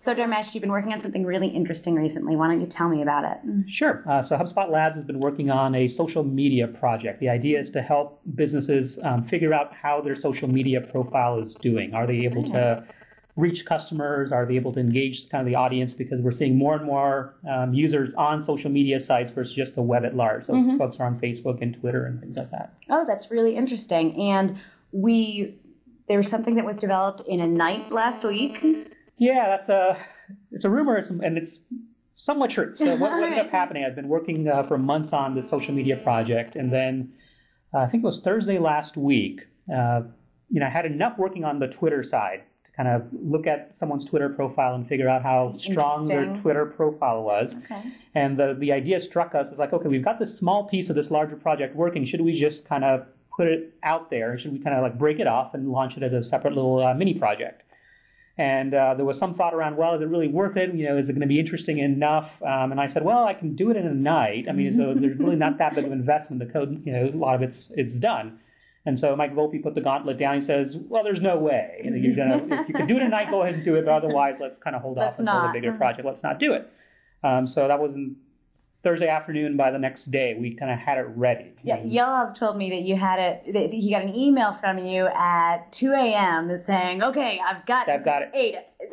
So Dharmesh, you've been working on something really interesting recently. Why don't you tell me about it? Sure. So HubSpot Labs has been working on a social media project. The idea is to help businesses figure out how their social media profile is doing. Are they able to reach customers? Are they able to engage kind of the audience? Because we're seeing more and more users on social media sites versus just the web at large. So folks are on Facebook and Twitter and things like that. Oh, that's really interesting. And there was something that was developed in a night last week. Yeah, it's a rumor, and it's somewhat true. So what ended up happening, I've been working for months on this social media project, and then I think it was Thursday last week, I had enough working on the Twitter side to kind of look at someone's Twitter profile and figure out how strong their Twitter profile was. Okay. And the idea struck us as like, okay, we've got this small piece of this larger project working. Should we just kind of put it out there? Should we kind of like break it off and launch it as a separate little mini project? And there was some thought around, well, is it really worth it? Is it going to be interesting enough? And I said, well, I can do it in a night. I mean, so there's really not that big of investment. The code, a lot of it's done. And so Mike Volpe put the gauntlet down. He says, well, there's no way. If you can do it in a night, go ahead and do it. But otherwise, let's kind of hold off until the bigger project. Let's not do it. So that was Thursday afternoon. By the next day, we kind of had it ready. Yeah, Yoav told me that that he got an email from you at 2 a.m. saying, okay, I've got it.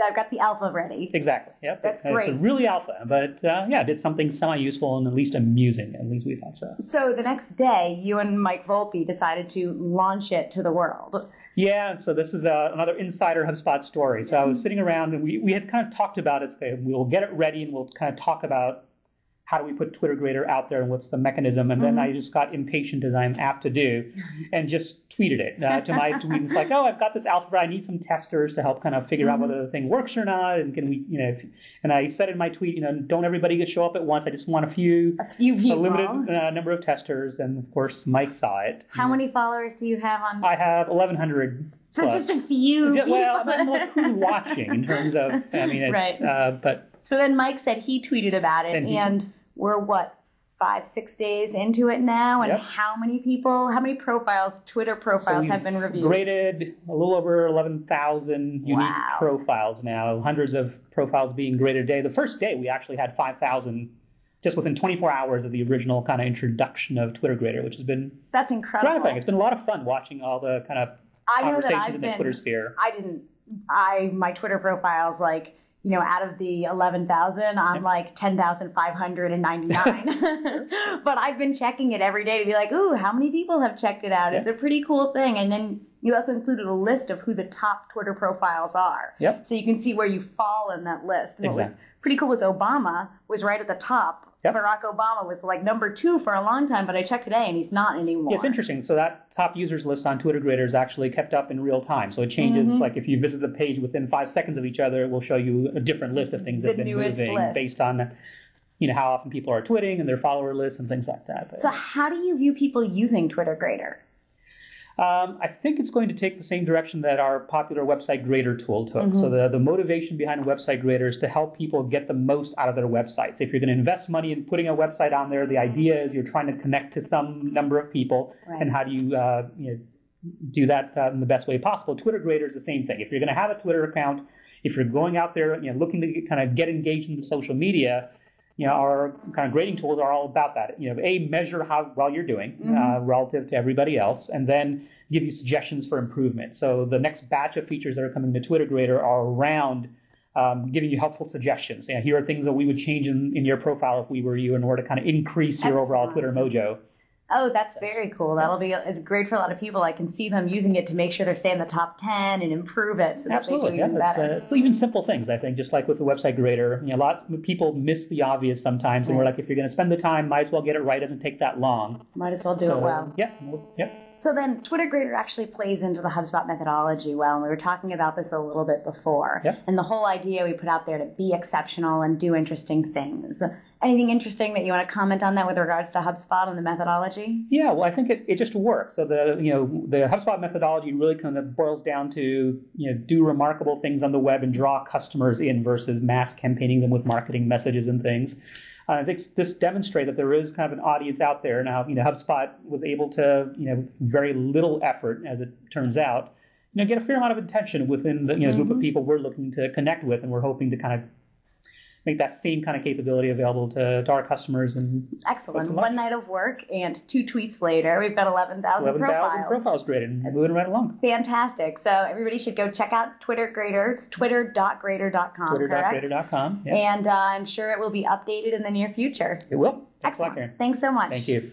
I've got the alpha ready. Exactly. Yep. That's great. It's a really alpha, but did something semi-useful and at least amusing. At least we thought so. So the next day, you and Mike Volpe decided to launch it to the world. Yeah, so this is another insider HubSpot story. So I was sitting around and we had kind of talked about it. Okay, we'll get it ready and we'll kind of talk about how do we put Twitter Grader out there and what's the mechanism? And then I just got impatient, as I'm apt to do, and just tweeted it to my tweet. It's like, oh, I've got this alpha. I need some testers to help kind of figure out whether the thing works or not. And can we, and I said in my tweet, don't everybody show up at once. I just want a few people. A limited number of testers. And of course, Mike saw it. How many followers do you have on? I have 1,100. So plus. Just a few people. Well, I'm like who's watching in terms of, it's, right. But. So then Mike said he tweeted about it and we're 5-6 days into it now, and how many profiles, Twitter profiles, have been reviewed? Graded a little over 11,000 unique profiles now, hundreds of profiles being graded a day. The first day we actually had 5,000 just within 24 hours of the original kind of introduction of Twitter Grader, which has been that's incredible. Gratifying. It's been a lot of fun watching all the kind of conversations in the Twitter sphere. My Twitter profile's like, out of the 11,000, I'm like 10,599. But I've been checking it every day to be like, ooh, how many people have checked it out? It's a pretty cool thing. And then you also included a list of who the top Twitter profiles are. Yep. So you can see where you fall in that list. And what was pretty cool was Obama was right at the top. Yep. Barack Obama was like number 2 for a long time, but I checked today and he's not anymore. Yeah, it's interesting. So that top users list on Twitter Grader is actually kept up in real time. So it changes, like if you visit the page within 5 seconds of each other, it will show you a different list of things that have been moving based on how often people are tweeting and their follower lists and things like that. But, so how do you view people using Twitter Grader? I think it's going to take the same direction that our popular website grader tool took. So the motivation behind a website grader is to help people get the most out of their websites. If you're going to invest money in putting a website on there, the idea is you're trying to connect to some number of people. Right. And how do you do that in the best way possible? Twitter Grader is the same thing. If you're going to have a Twitter account, if you're going out there looking to kind of get engaged into social media, our kind of grading tools are all about that. Measure how well you're doing relative to everybody else, and then give you suggestions for improvement. So the next batch of features that are coming to Twitter Grader are around giving you helpful suggestions. Here are things that we would change in your profile if we were you in order to kind of increase your overall Twitter mojo. Oh, that's very cool. That'll be great for a lot of people. I can see them using it to make sure they stay in the top 10 and improve it so that they do even better. It's even simple things, I think, just like with the website grader. A lot of people miss the obvious sometimes, and we're like, if you're going to spend the time, might as well get it right. It doesn't take that long. Might as well do it well. Yeah. So then Twitter Grader actually plays into the HubSpot methodology well, and we were talking about this a little bit before. Yep. And the whole idea we put out there to be exceptional and do interesting things. Anything interesting that you want to comment on that with regards to HubSpot and the methodology? Yeah, well, I think it just works. So the HubSpot methodology really kind of boils down to do remarkable things on the web and draw customers in versus mass campaigning them with marketing messages and things. I think this demonstrates that there is kind of an audience out there now. HubSpot was able to, very little effort, as it turns out, get a fair amount of attention within the group of people we're looking to connect with, and we're hoping to kind of make that same kind of capability available to our customers. And it's excellent. One night of work and 2 tweets later, we've got 11,000 profiles. 11,000 profiles created, and moving right along. Fantastic. So everybody should go check out Twitter Grader. It's twitter.grader.com, Twitter.grader.com, yeah. And I'm sure it will be updated in the near future. It will. Excellent. Thanks so much. Thank you.